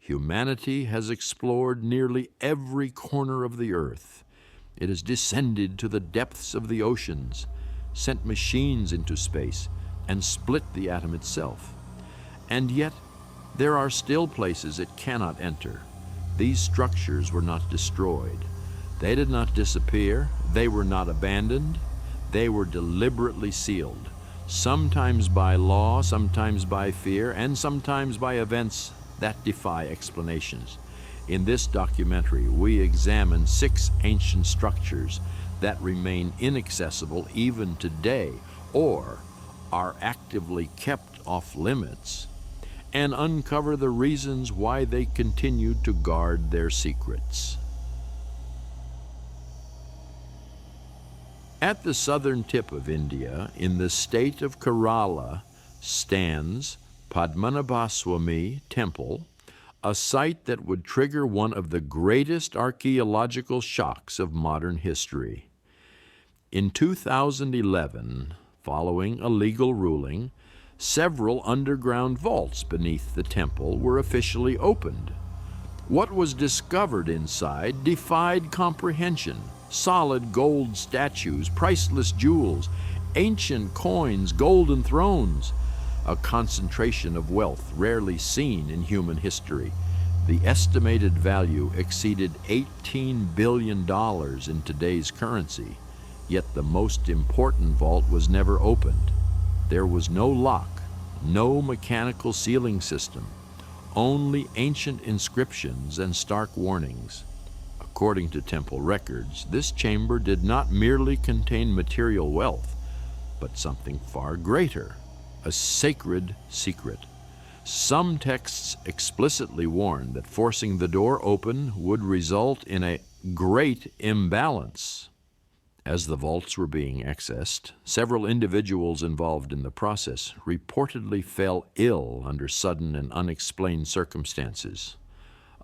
Humanity has explored nearly every corner of the earth. It has descended to the depths of the oceans, sent machines into space, and split the atom itself. And yet, there are still places it cannot enter. These structures were not destroyed. They did not disappear. They were not abandoned. They were deliberately sealed, sometimes by law, sometimes by fear, and sometimes by events that defy explanations. In this documentary, we examine 6 ancient structures that remain inaccessible even today, or are actively kept off limits, and uncover the reasons why they continue to guard their secrets. At the southern tip of India, in the state of Kerala, stands Padmanabhaswamy Temple, a site that would trigger one of the greatest archaeological shocks of modern history. In 2011, following a legal ruling, several underground vaults beneath the temple were officially opened. What was discovered inside defied comprehension. Solid gold statues, priceless jewels, ancient coins, golden thrones, a concentration of wealth rarely seen in human history. The estimated value exceeded $18 billion in today's currency, yet the most important vault was never opened. There was no lock, no mechanical sealing system, only ancient inscriptions and stark warnings. According to temple records, this chamber did not merely contain material wealth, but something far greater, a sacred secret. Some texts explicitly warn that forcing the door open would result in a great imbalance. As the vaults were being accessed, several individuals involved in the process reportedly fell ill under sudden and unexplained circumstances.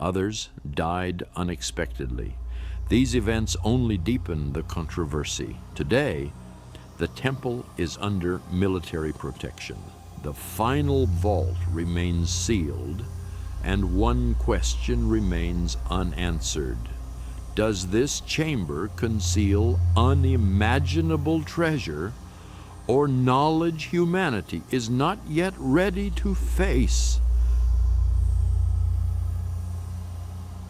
Others died unexpectedly. These events only deepened the controversy. Today, the temple is under military protection. The final vault remains sealed, and one question remains unanswered. Does this chamber conceal unimaginable treasure or knowledge humanity is not yet ready to face?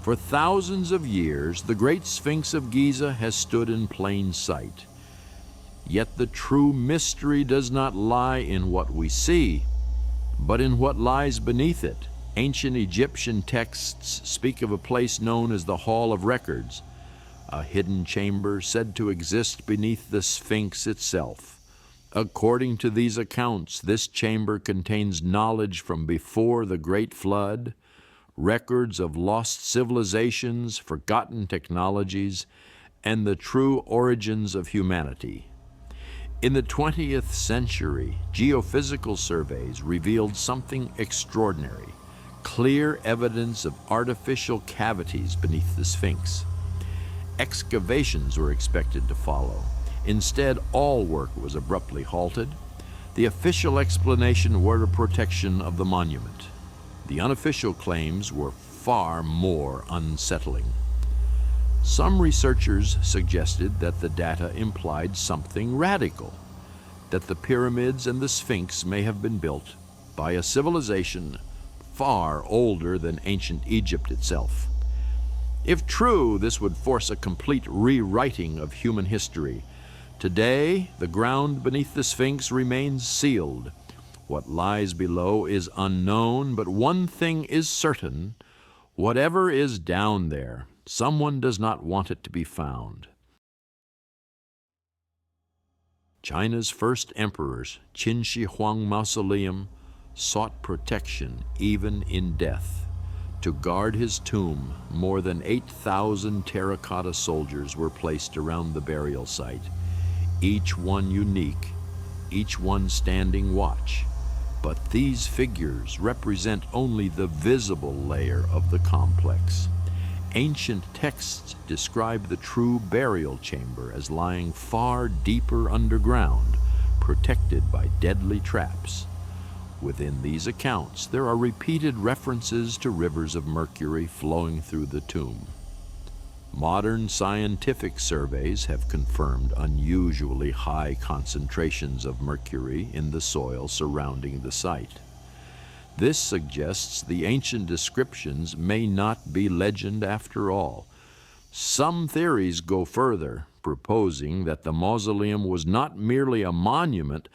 For thousands of years, the Great Sphinx of Giza has stood in plain sight. Yet the true mystery does not lie in what we see, but in what lies beneath it. Ancient Egyptian texts speak of a place known as the Hall of Records, a hidden chamber said to exist beneath the Sphinx itself. According to these accounts, this chamber contains knowledge from before the Great Flood, records of lost civilizations, forgotten technologies, and the true origins of humanity. In the 20th century, geophysical surveys revealed something extraordinary, clear evidence of artificial cavities beneath the Sphinx. Excavations were expected to follow. Instead, all work was abruptly halted. The official explanation were the protection of the monument. The unofficial claims were far more unsettling. Some researchers suggested that the data implied something radical, that the pyramids and the Sphinx may have been built by a civilization far older than ancient Egypt itself. If true, this would force a complete rewriting of human history. Today, the ground beneath the Sphinx remains sealed. What lies below is unknown, but one thing is certain: whatever is down there, someone does not want it to be found. China's first emperor's Qin Shi Huang Mausoleum sought protection even in death. To guard his tomb, more than 8,000 terracotta soldiers were placed around the burial site, each one unique, each one standing watch. But these figures represent only the visible layer of the complex. Ancient texts describe the true burial chamber as lying far deeper underground, protected by deadly traps. Within these accounts, there are repeated references to rivers of mercury flowing through the tomb. Modern scientific surveys have confirmed unusually high concentrations of mercury in the soil surrounding the site. This suggests the ancient descriptions may not be legend after all. Some theories go further, proposing that the mausoleum was not merely a monument,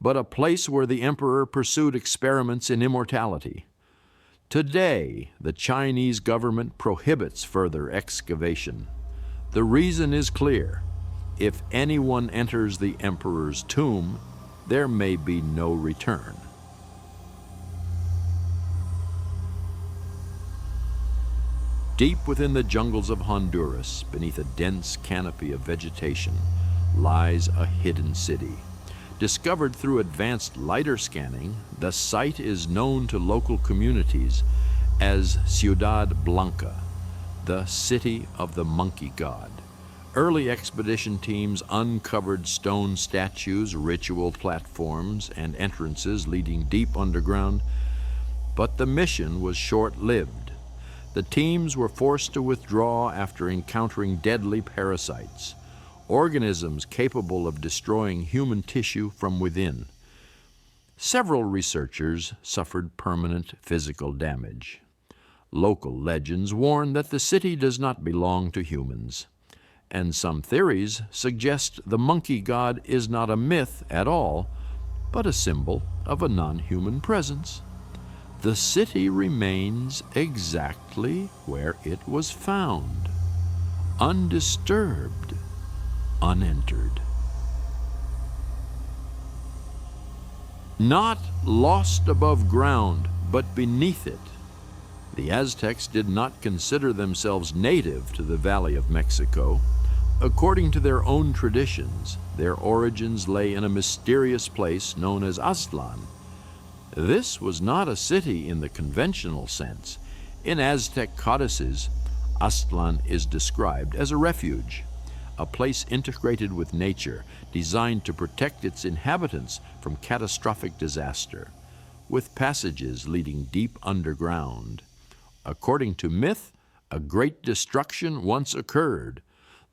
but a place where the emperor pursued experiments in immortality. Today, the Chinese government prohibits further excavation. The reason is clear. If anyone enters the emperor's tomb, there may be no return. Deep within the jungles of Honduras, beneath a dense canopy of vegetation, lies a hidden city. Discovered through advanced lidar scanning, the site is known to local communities as Ciudad Blanca, the city of the monkey god. Early expedition teams uncovered stone statues, ritual platforms, and entrances leading deep underground, but the mission was short-lived. The teams were forced to withdraw after encountering deadly parasites, organisms capable of destroying human tissue from within. Several researchers suffered permanent physical damage. Local legends warn that the city does not belong to humans, and some theories suggest the monkey god is not a myth at all, but a symbol of a non-human presence. The city remains exactly where it was found, undisturbed, unentered. Not lost above ground, but beneath it. The Aztecs did not consider themselves native to the Valley of Mexico. According to their own traditions, their origins lay in a mysterious place known as Aztlan. This was not a city in the conventional sense. In Aztec codices, Aztlan is described as a refuge, a place integrated with nature, designed to protect its inhabitants from catastrophic disaster, with passages leading deep underground. According to myth, a great destruction once occurred.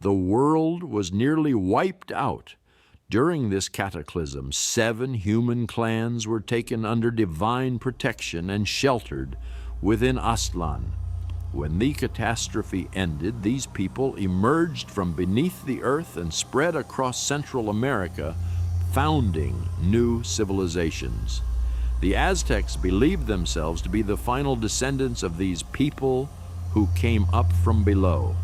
The world was nearly wiped out. During this cataclysm, 7 human clans were taken under divine protection and sheltered within Aztlan. When the catastrophe ended, these people emerged from beneath the earth and spread across Central America, founding new civilizations. The Aztecs believed themselves to be the final descendants of these people who came up from below.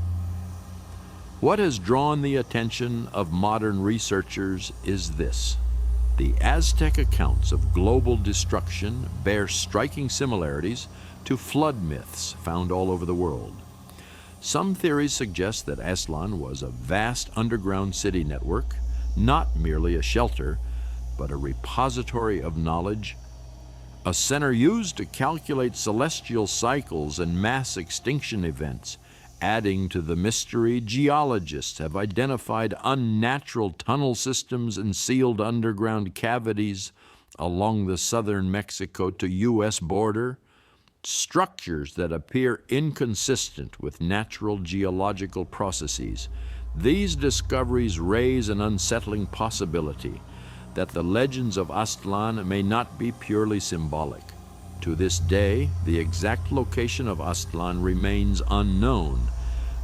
What has drawn the attention of modern researchers is this. The Aztec accounts of global destruction bear striking similarities to flood myths found all over the world. Some theories suggest that Aztlan was a vast underground city network, not merely a shelter, but a repository of knowledge, a center used to calculate celestial cycles and mass extinction events. Adding to the mystery, geologists have identified unnatural tunnel systems and sealed underground cavities along the southern Mexico to U.S. border, structures that appear inconsistent with natural geological processes. These discoveries raise an unsettling possibility that the legends of Aztlan may not be purely symbolic. To this day, the exact location of Aztlan remains unknown,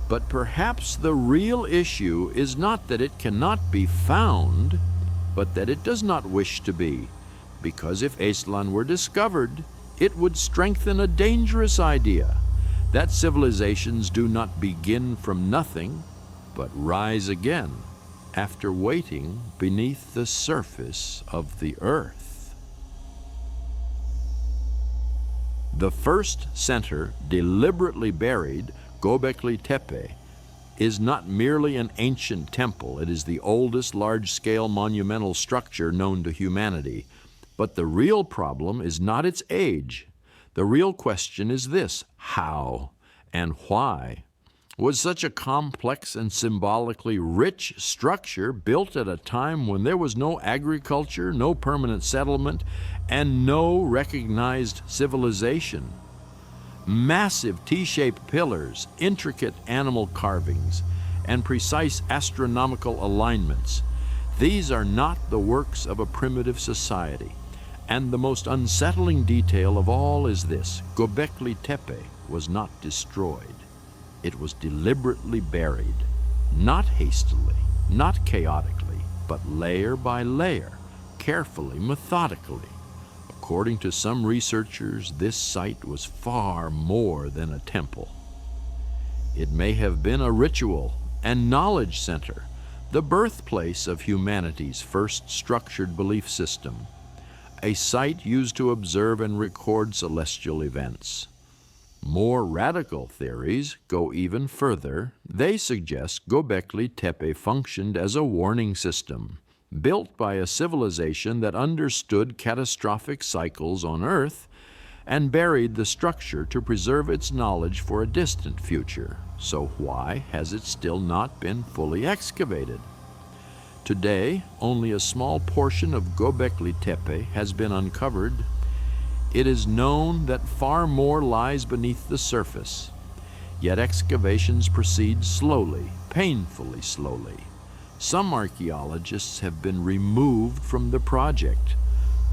but perhaps the real issue is not that it cannot be found, but that it does not wish to be, because if Aztlan were discovered, it would strengthen a dangerous idea, that civilizations do not begin from nothing, but rise again after waiting beneath the surface of the earth. The first center, deliberately buried, Göbekli Tepe, is not merely an ancient temple. It is the oldest large-scale monumental structure known to humanity. But the real problem is not its age. The real question is this: how and why? Was such a complex and symbolically rich structure built at a time when there was no agriculture, no permanent settlement, and no recognized civilization? Massive T-shaped pillars, intricate animal carvings, and precise astronomical alignments. These are not the works of a primitive society. And the most unsettling detail of all is this: Göbekli Tepe was not destroyed. It was deliberately buried, not hastily, not chaotically, but layer by layer, carefully, methodically. According to some researchers, this site was far more than a temple. It may have been a ritual and knowledge center, the birthplace of humanity's first structured belief system, a site used to observe and record celestial events. More radical theories go even further. They suggest Göbekli Tepe functioned as a warning system, built by a civilization that understood catastrophic cycles on Earth and buried the structure to preserve its knowledge for a distant future. So why has it still not been fully excavated? Today, only a small portion of Göbekli Tepe has been uncovered. It is known that far more lies beneath the surface, yet excavations proceed slowly, painfully slowly. Some archaeologists have been removed from the project.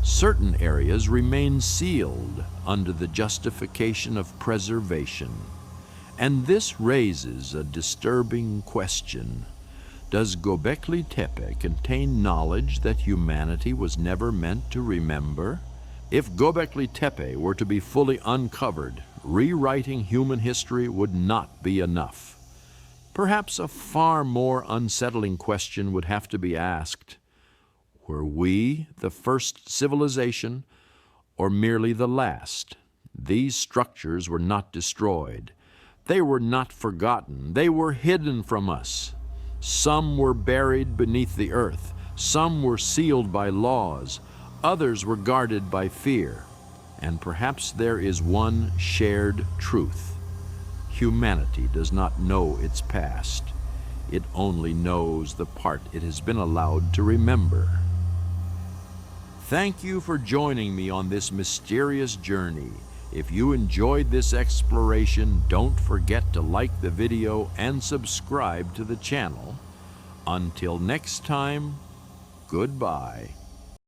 Certain areas remain sealed under the justification of preservation. And this raises a disturbing question. Does Göbekli Tepe contain knowledge that humanity was never meant to remember? If Göbekli Tepe were to be fully uncovered, rewriting human history would not be enough. Perhaps a far more unsettling question would have to be asked. Were we the first civilization, or merely the last? These structures were not destroyed. They were not forgotten. They were hidden from us. Some were buried beneath the earth. Some were sealed by laws. Others were guarded by fear. And perhaps there is one shared truth. Humanity does not know its past. It only knows the part it has been allowed to remember. Thank you for joining me on this mysterious journey. If you enjoyed this exploration, don't forget to like the video and subscribe to the channel. Until next time, goodbye.